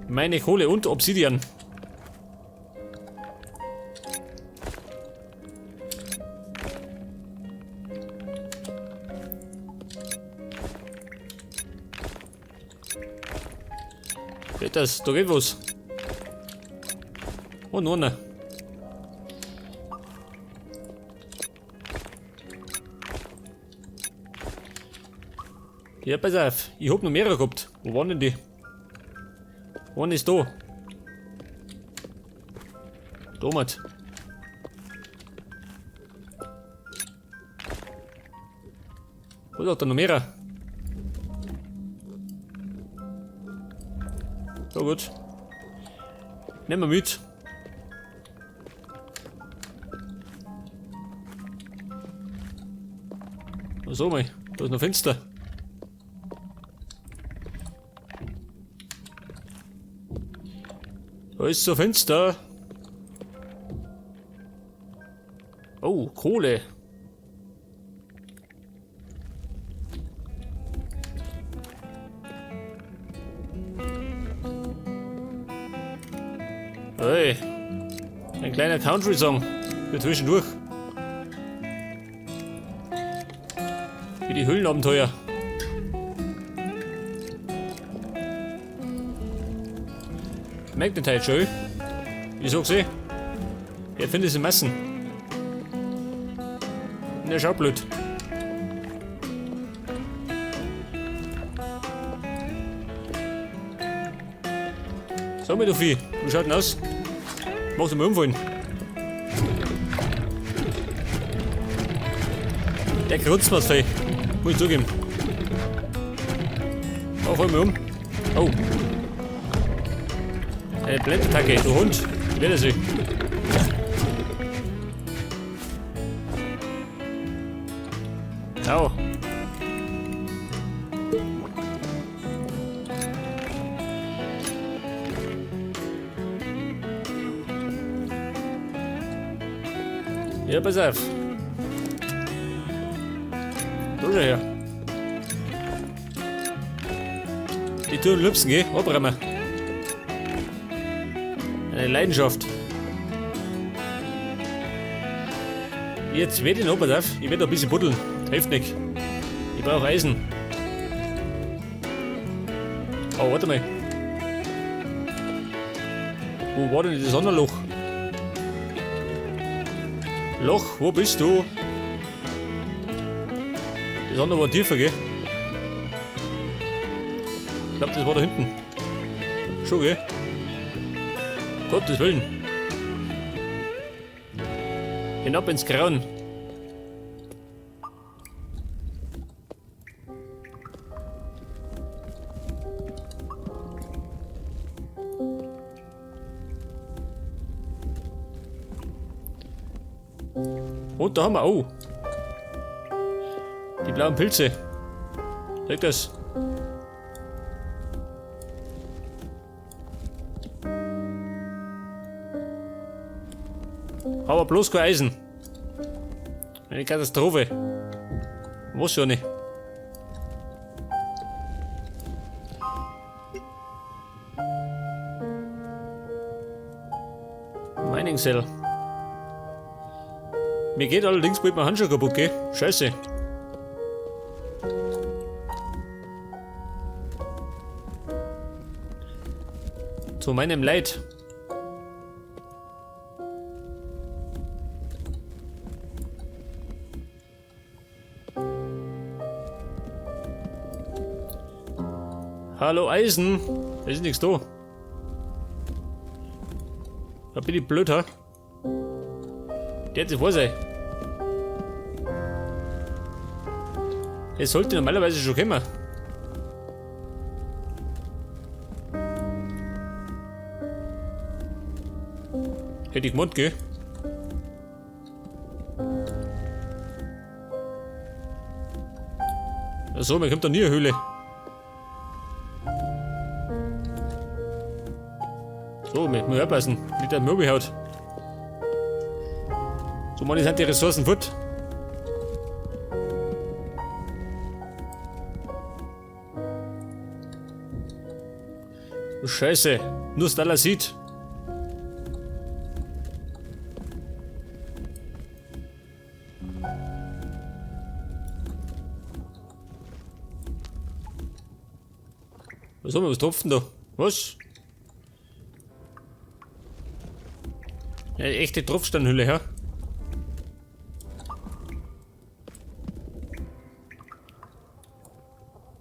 Meine Kohle und Obsidian. Geht das? Da geht was. Und noch einer. Ja, pass auf. Ich hab noch mehrere gehabt. Wo waren denn die? Einer ist da. Da mit. Wo sagt er noch mehrere? Ja gut. Nehmen wir mit. So mal, da ist noch Fenster. Da ist so ein Fenster. Oh, Kohle. Hey, ein kleiner Country-Song für zwischendurch. Für die Höhlenabenteuer. Merkt den Teil schon. Ich sag's eh. Er findet es in Massen. Und er schaut blöd. Sag mir, du Vieh, wie schaut denn aus? Machst du mal umfallen? Der krutzt mir's Vieh. Muss ich zugeben. Oh, fall mal um. Oh. Eine Blendattacke, du Hund. Ich werde sie. Au. Ja, pass auf. Da schau her. Die tun Lübsen, gell? Abbrennen. Eine Leidenschaft. Jetzt werde ich noch, pass auf. Ich werde ein bisschen buddeln. Hilft nicht. Ich brauche Eisen. Oh, warte mal. Wo war denn das andere Loch? Loch, wo bist du? Das andere war tiefer, gell? Ich glaube, das war da hinten. Schon, gell? Gottes Willen. Hinab ins Grauen. Und da haben wir, oh. Die blauen Pilze. Zeig das. Aber bloß kein Eisen. Eine Katastrophe. Was schon nicht. Mining Cell. Mir geht allerdings bald mein Handschuh kaputt, gell? Scheiße. Zu meinem Leid. Hallo Eisen. Da ist nichts da. Da bin ich blöd, ha? Der hat sich vor sein. Es sollte normalerweise schon kommen. Hätte ich gemeint, gell? Achso, man kommt da nie eine Höhle. So, man muss aufpassen, nicht der Möbel haut. So, man, sind die Ressourcen fort. Scheiße. Nur Stalacit. Was haben wir? Was tropft denn da? Was? Eine echte Tropfsteinhülle, ja?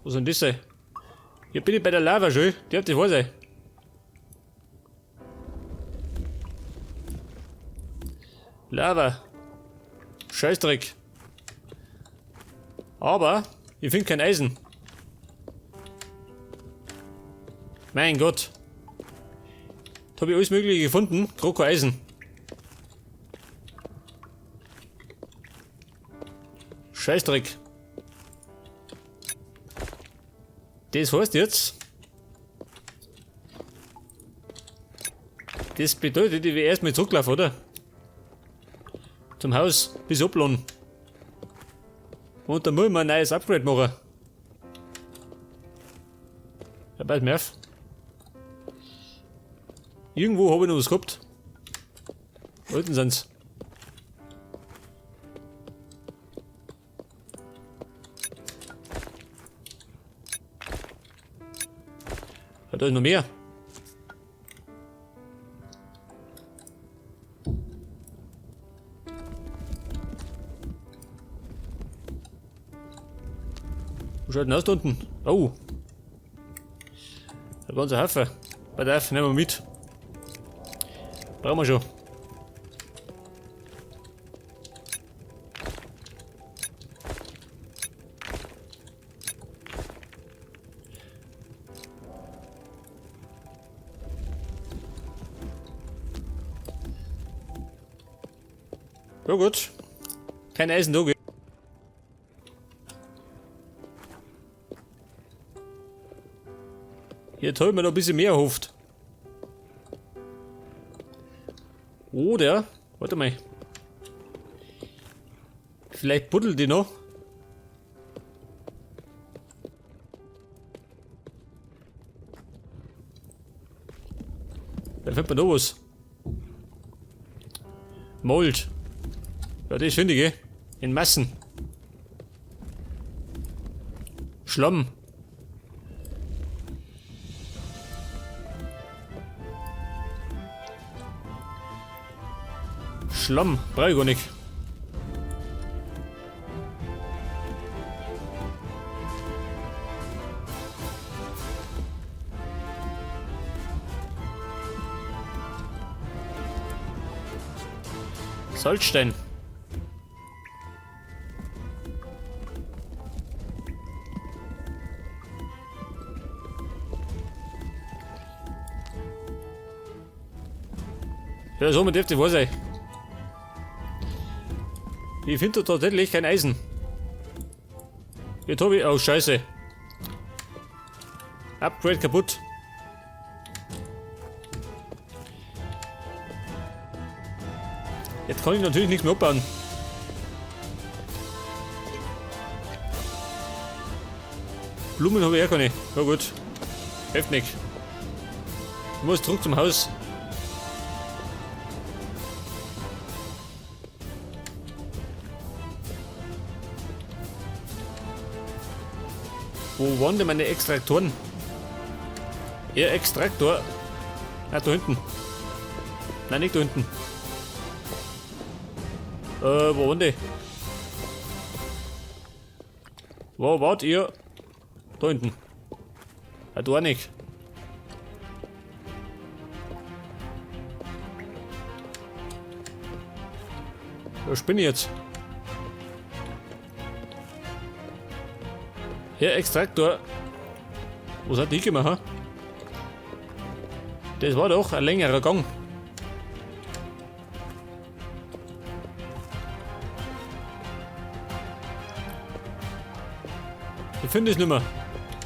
Was soll denn das sein? Hier bin ich bei der Lava schon. Die hat das wahr sein. Lava. Scheißdreck. Aber ich finde kein Eisen. Mein Gott. Da habe ich alles Mögliche gefunden. Kroko Eisen. Scheißdreck. Das heißt jetzt. Das bedeutet, ich will erstmal zurücklaufen, oder? Zum Haus. Bis abladen. Und dann muss ich mir ein neues Upgrade machen. Ja, pass mir auf. Irgendwo habe ich noch was gehabt. Wollten sind's. Ja, da ist noch mehr. Wo schaut denn aus da unten? Oh. Der ganze Haufen. Pass auf, nehmen wir mit. Brauchen wir schon. Ja gut. Kein Eisen da. Jetzt habe ich mir noch ein bisschen mehr erhofft. Oder, warte mal. Vielleicht buddelt die noch. Da findet man noch was. Mold. Ja, das finde ich, gell? In Massen. Schlamm. Schlamm, brauche ich gar nicht. Salzstein. Ja, so, man dürfte wahr sein. Ich finde tatsächlich kein Eisen. Jetzt habe ich. Oh, Scheiße. Upgrade kaputt. Jetzt kann ich natürlich nichts mehr abbauen. Blumen habe ich auch keine. Na gut. Hilft nicht. Ich muss zurück zum Haus. Wo waren denn meine Extraktoren? Ihr Extraktor. Ah, da hinten. Nein, nicht da hinten. Wo waren die? Wo wart ihr? Da hinten. Ah, da nicht. Wo bin ich jetzt? Hier, Extraktor. Was hat die gemacht? Das war doch ein längerer Gang. Ich finde es nicht mehr.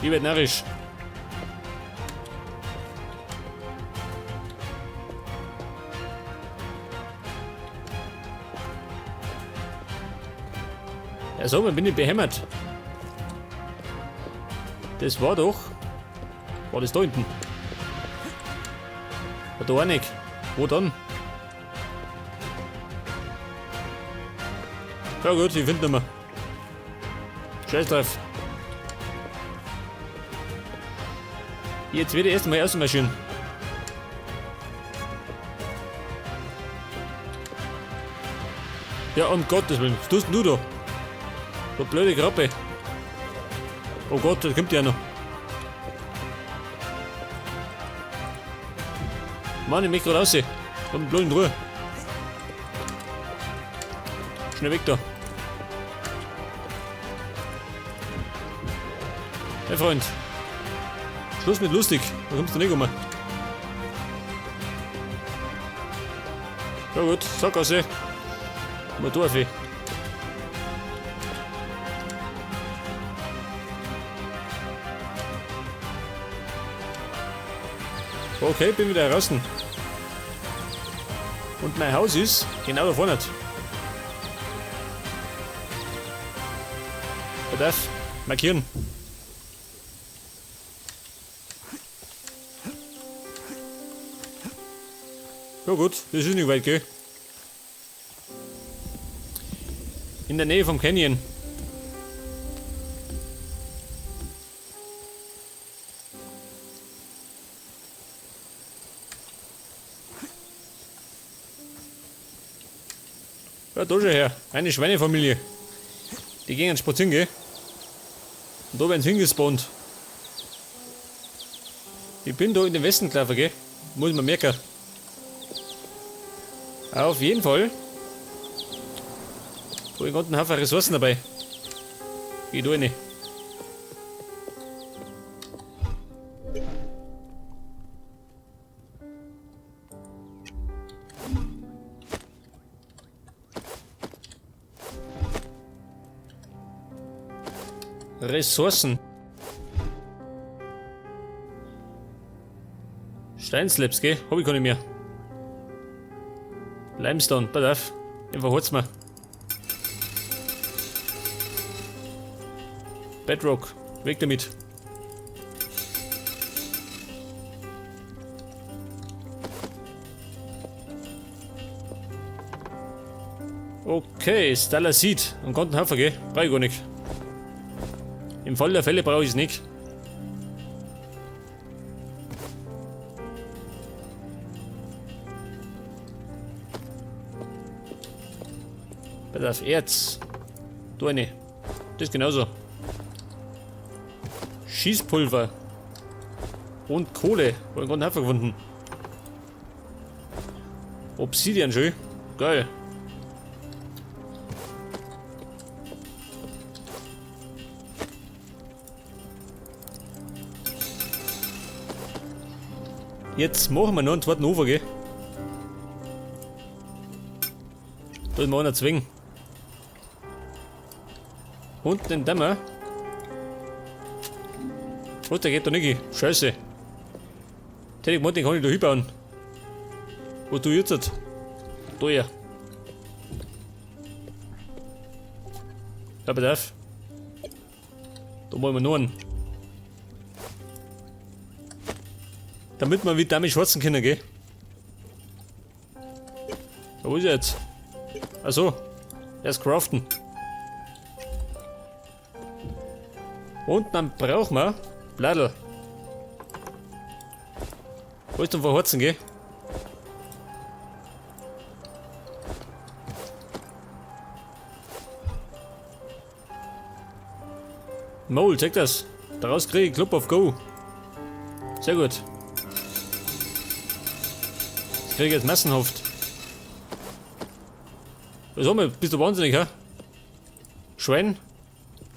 Ich werde narrisch. Ja, so, dann bin ich behämmert. Das war doch. War das da hinten? Ja, da auch nicht. Wo dann? Ja gut, ich finde nicht mehr. Scheiß drauf. Jetzt wieder erst mal ausmarschieren. Ja, um Gottes Willen. Was tust denn du da? So blöde Grappe. Oh Gott, da kommt ja noch. Mann, ich möchte gerade raus. Komm, bloß in Ruhe. Schnell weg da. Hey Freund. Schluss mit lustig. Da kommst du nicht um. Ja gut, sag was eh. Motorfee. Okay, bin wieder draußen. Und mein Haus ist genau da vorne. Ich darf markieren. Ja gut, das ist nicht weit, gell? In der Nähe vom Canyon. Ja, da schon her. Eine Schweinefamilie. Die gehen spazieren, gell? Und da werden sie hingespawnt. Ich bin da in den Westen gelaufen, gell? Muss man merken. Auf jeden Fall. Da habe ich einen Haufen Ressourcen dabei. Geh da rein. Ressourcen. Steinslabs, gell? Hab ich gar nicht mehr. Limestone, pass auf. Einfach holt's mal. Bedrock, weg damit. Okay, Stalasit. Und ganzen Haufen, gell? Brauch ich gar nicht. Im Fall der Fälle brauche ich es nicht. Pass auf, Erz. Da eine. Das ist genauso. Schießpulver. Und Kohle. Habe ich gerade einen Haufen gefunden. Obsidian schön. Geil. Jetzt machen wir noch einen zweiten Ufer, gell? Da ist mal einer zwingen. Unten den Dämmer. Was, der geht da nicht hin. Scheiße. Hätte ich gemeint, den kann ich da hinbauen. Wo du jetzt? Da her. Ja, pass auf. Da machen wir noch einen. Damit wir wieder damit schwarzen können, gell? Wo ist er jetzt? Achso, erst craften. Und dann brauchen wir Bladel. Wo ist denn verhorzen, gell? Maul, check das. Daraus kriege ich Club of Go. Sehr gut. Ich kriege jetzt massenhaft. Was haben wir? Bist du wahnsinnig, hä? Schwein?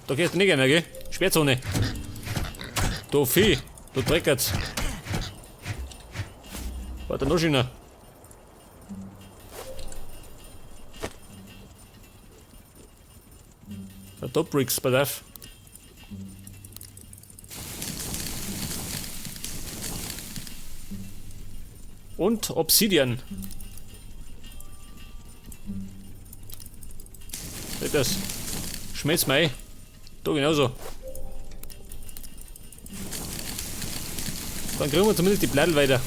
Da gehst du nicht gerne, gell? Sperrzone. Da Vieh. Da Dreckert's. Warte, noch schöner. Der Top-Bricks, pass auf. Und Obsidian. Seht das? Schmelz mal ein. Da genauso. Dann kriegen wir zumindest die Blätter weiter.